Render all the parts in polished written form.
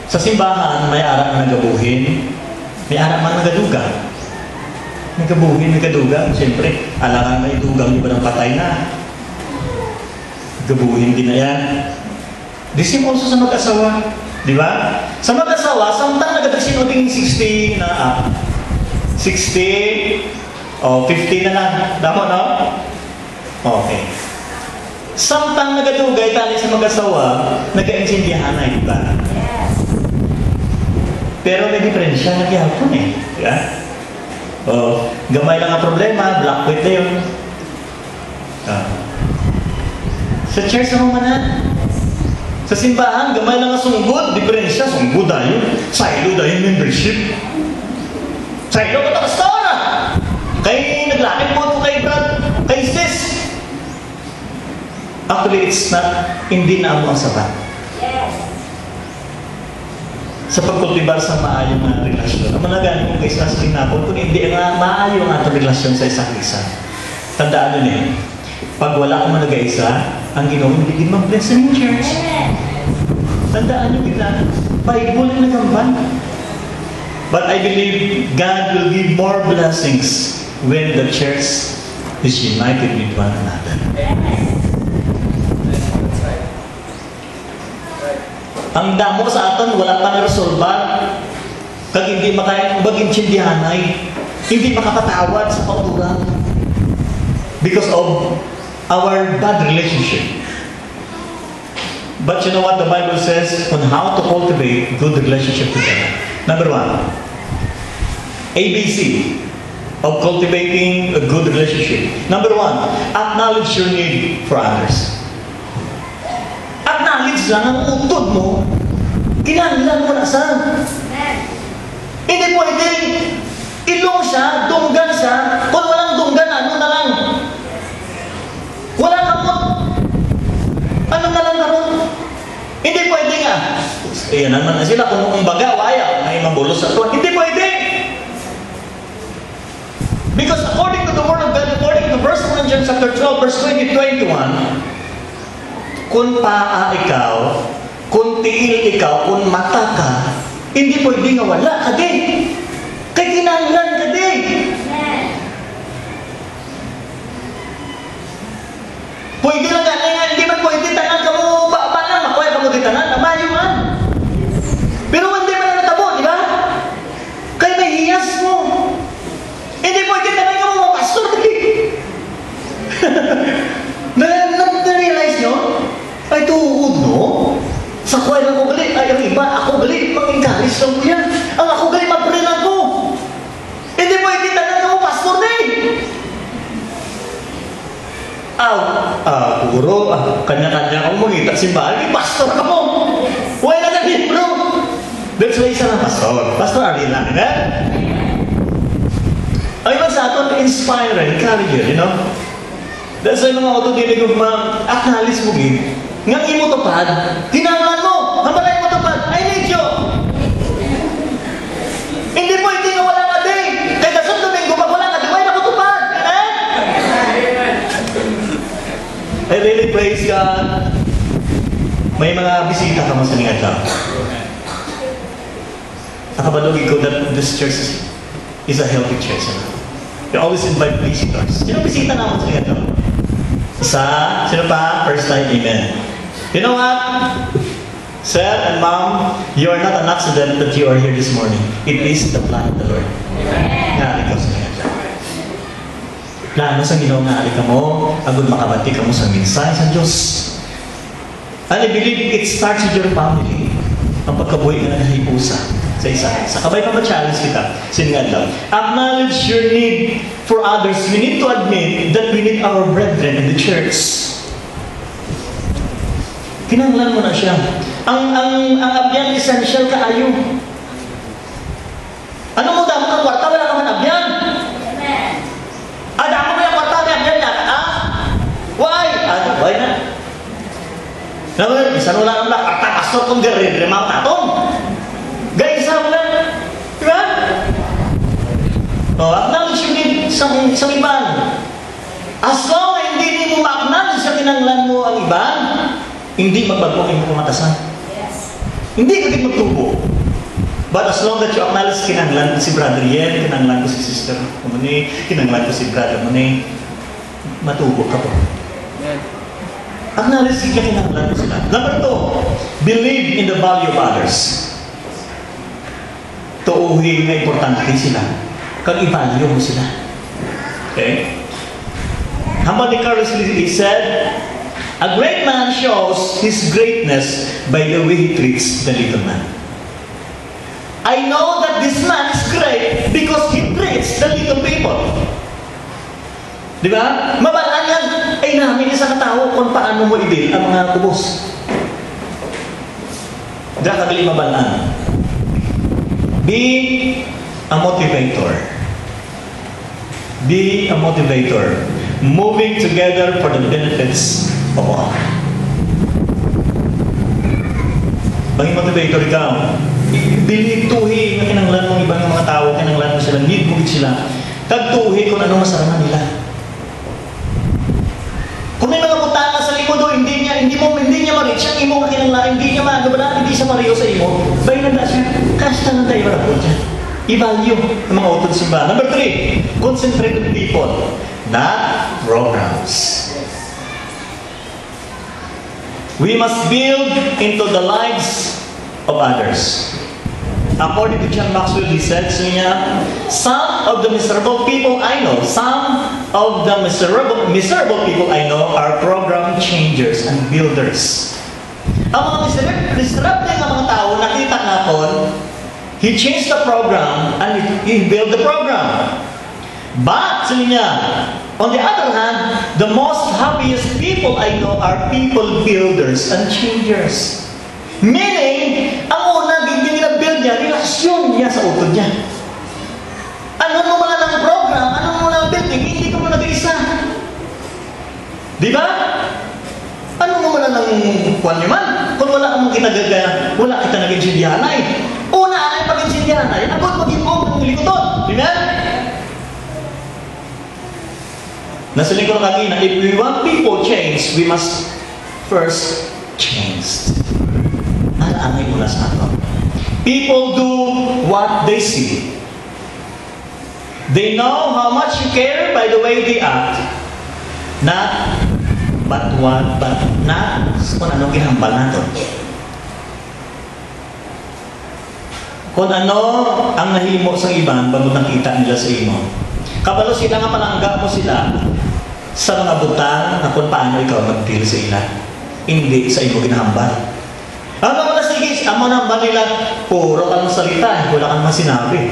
Sa simbahan, may arak na nagabuhin, may arak man nagadugang. Nagabuhin, nagadugang. Siyempre, alangan may dugang, iba ng patay na. Gabuhin din na yan. The same also sa mag-asawa. Di ba? Sa mag-asawa, samtang nagadasinuding 60 na 60 o 50 na lang. Damo, no? Okay. Samtang nagadugay tali sa mag-asawa, nag-insindihan na, di ba? Pero may diferensya, nagyapon eh. Di ba? O, gamay lang ang problema, black weight na yun. Sa church na manan, sa simbahan, gamay lang ang sunggod, diferensya, sunggod dahil, silo dahil membership. Silo ko na kastora! Kay naglakit mo ito kay Brad, kay sis. Actually, it's not, hindi na mo ang sabat. Sa pagkultibar sa maayong relasyon. Ang managani kung kaisa sa kinapon, kung hindi nga maayong atong relasyon sa isang isa. Tandaan nun eh, pag wala kang nag-isa, ang Ginoo hindi din mag-bless sa church. Tandaan nyo bigla, Bible na nagamban. But I believe God will give more blessings when the church is united with one another. Ang damo sa aton, wala pa na-resolve. Kag hindi mag-intindihanay, hindi makapatawad sa kauturan. Because of our bad relationship. But you know what the Bible says on how to cultivate good relationship with God? Number 1, ABC of cultivating a good relationship. Number 1, acknowledge your need for others. Acknowledge lang ang utod mo, kinahanglan mo na sa. Hindi pwedeng ilong siya, dunggan siya, kung walang dunggan, ano na lang? Wala kamot. Ano na lang kamot? Hindi pwede nga. Ayan naman na sila, kung baga, waya, may mabulos sa tuwan. Hindi pwede. Because according to the Word of God, according to 1 Corinthians chapter 12, verse 20-21, kung paa ikaw, kung tiil ikaw, kung mata ka, hindi pwede nga wala ka din. Kaya kinahanglan ka din. Pwede lang ka nga, hindi man pwede tanan ka mo, ba lang, makuha ka mo di tanan, namayo man. Pero hindi man na natabo, di ba? Kaya may hiyas mo. Hindi pwede tanan ka mo, pastor, di. Na-realize nyo? Ay, tuod, no? Sa kuha lang ako gali, ay, ang iba, ako gali, mag-encourage lang ko yan. Ang ako gali, mag-pray lang ko. Hindi pwede tanan ka mo, pastor, di. Puro, kanya-kanya kang mangita simbahan, pastor ka mo. Wala na libro. That's why isa na pastor. Pastor, ari lang, eh? Ang iba sa atin, inspire, encourage, you know? That's why mga autodinig of acknowledge mo, nga imo tupad, tinangan mo, hambalay mo tupad, I need you. Hindi po, hindi nga wala ka din. Kaya kasang domingo, pag wala ka din, wala ko tupad. I really praise God. May mga bisita ka mo sa lingad lang. Nakabalugin ko that this church is a healthy church. You always invite visitors. Sino bisita naman sa lingad lang? Isa, sino pa? First time, amen. You know what? Sir and mom, you are not an accident that you are here this morning. It is the plan of the Lord. Nga, ikaw sa lingad lang. Plano sa Ginoo nga ali ka mo, agud makabati ka mo sa mensahe sa Diyos. And I believe it starts with your family. Ang pagkabuhi nga naghipusa sa isa. Kabay pa ma-challenge kita. Sinigad lang. Acknowledge your need for others. We need to admit that we need our brethren in the church. Kinahanglan mo na siya. Ang abyan essential kaayo. Ano mo damo kang kwarta, wala ka man abyan. Damo mo yung kwarta, abyan yan. Why? Why na? Naman, isa mo lang ang kwarta, pastor kong garin, remang tatong. Gaisa mo lang. Diba? Acknowledge yung need sa iban. As long as hindi mo ma-acknowledge sa kinanglan mo ang iban, hindi magbago ang iyong pamatasan. Hindi ka din magtubo. But as long that you acknowledge, kinanglan ko si Brother Yen, kinanglan ko si Sister Muni, kinanglan ko si Brother Muni, matubo ka po. Acknowledge ka, kinanglan ko sila. Number 2, believe in the value of others. Tuuhin na importante sila. Kag i-value mo sila. Okay? How ni Carlos he said, a great man shows his greatness by the way he treats the little man. I know that this man is great because he treats the little people. Di ba? Mabalaan yan. Ay namin isang tao kung paano mo i-deal ang mga kubos. Diyan kabili mabalaan. Be a motivator. Be a motivator. Moving together for the benefits of all. Maging motivator ikaw. Bilituhi na kinanglan mong ibang mga tao, kinanglan mo sila, need mo sila. Tagtuhi kung ano masarama nila. Kung may mga butanga sa imo do, hindi niya ma-reach ang imo kakinanglan, hindi niya ma-agabala, hindi siya mariyo sa imo. Bayan na siya, kasta lang tayo para po dyan. I-value ang mga utod simbahan. Number 3, concentrate on people, not programs. We must build into the lives of others. According to John Maxwell, he said, some of the miserable people I know are program changers and builders. Ang mga miserable nga mga tao, nakita nga po, he changed the program and he built the program. But, on the other hand, the most happiest people I know are people builders and changers. Meaning, ang una, hindi nila build niya, relasyon niya sa utod niya. Ano mo mga ng program, ano mo ng building, hindi ka mo nag-isa. Di ba? Ano mo mga ng kwan niyo man? Kung wala kang kinagaga, wala kita nag-insindihanay. Una, ay pag-insindihanay, agad mag-imong ng likuton. Di ba? Nasiling ko na kanina, if we want people change, we must first change. Ang mula sa ato. People do what they see. They know how much you care by the way they act. Not kung anong ginambal nato. Kung ano ang nahimo sa iban, bago nakita nila sa imo. Kabalo sila nga palangga mo sila sa mga butang na kung paano ikaw mag-deal sa ila. Hindi sa imo ginambal. Ano mo na sige, amo na ba nila, puro kang salita, wala kang masinabi.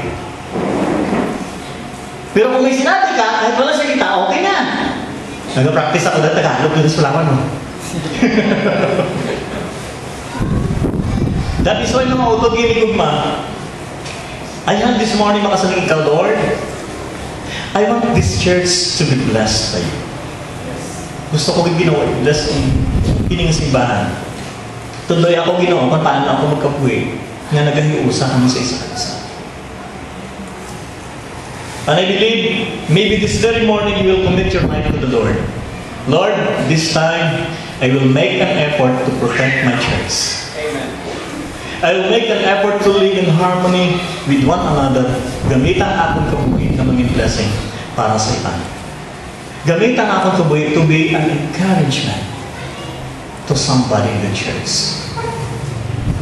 Pero kung may sinabi ka, kahit wala salita, okay na. Nag-practice ako na Tagalog dun sa Palawan, no? That is why mga utod ginigugma, I have this morning makasaling ikaw, Lord, I want this church to be blessed by you. Gusto ko ginawa, blessed in pining simbahan. Tuloy ako ginawa kung paano ako magkapuwi na nagahiusa kami sa isa't isa. And I believe, maybe this very morning you will commit your life to the Lord. Lord, this time, I will make an effort to protect my church. Amen. I will make an effort to live in harmony with one another. Gamitan akong kabuhi na maging blessing para sa iba. Gamitan akong kabuhi to be an encouragement to somebody in the church.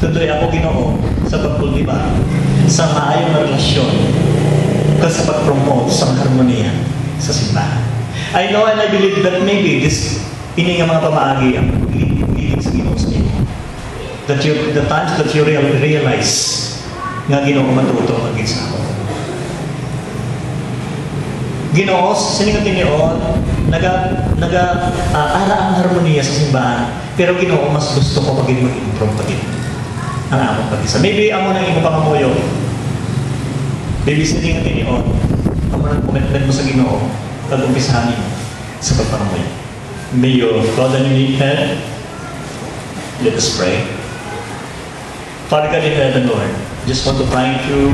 Tuloy ako Ginoo sa pagpulibang sa maayong na relasyon sa pag-promote sa harmonia sa simbahan. I know and I believe that maybe this ini nga mga pamaagi ang leading sa Ginoo sa inyo. That the times that you realize nga Ginoo matuto maging sa ako. Ginoo, siningatin niyo ara ang harmonia sa simbahan. Pero Ginoo, mas gusto ko pag mag-improve pag ang among pag-isa. Maybe amo nang imo pangamuyo. Maybe siningatin niyo amo nang commitment mo sa Ginoo pag-umpisahan niyo sa pagpangamuyo. May you bow down your head. Let us pray. Father God in heaven, Lord, just want to thank you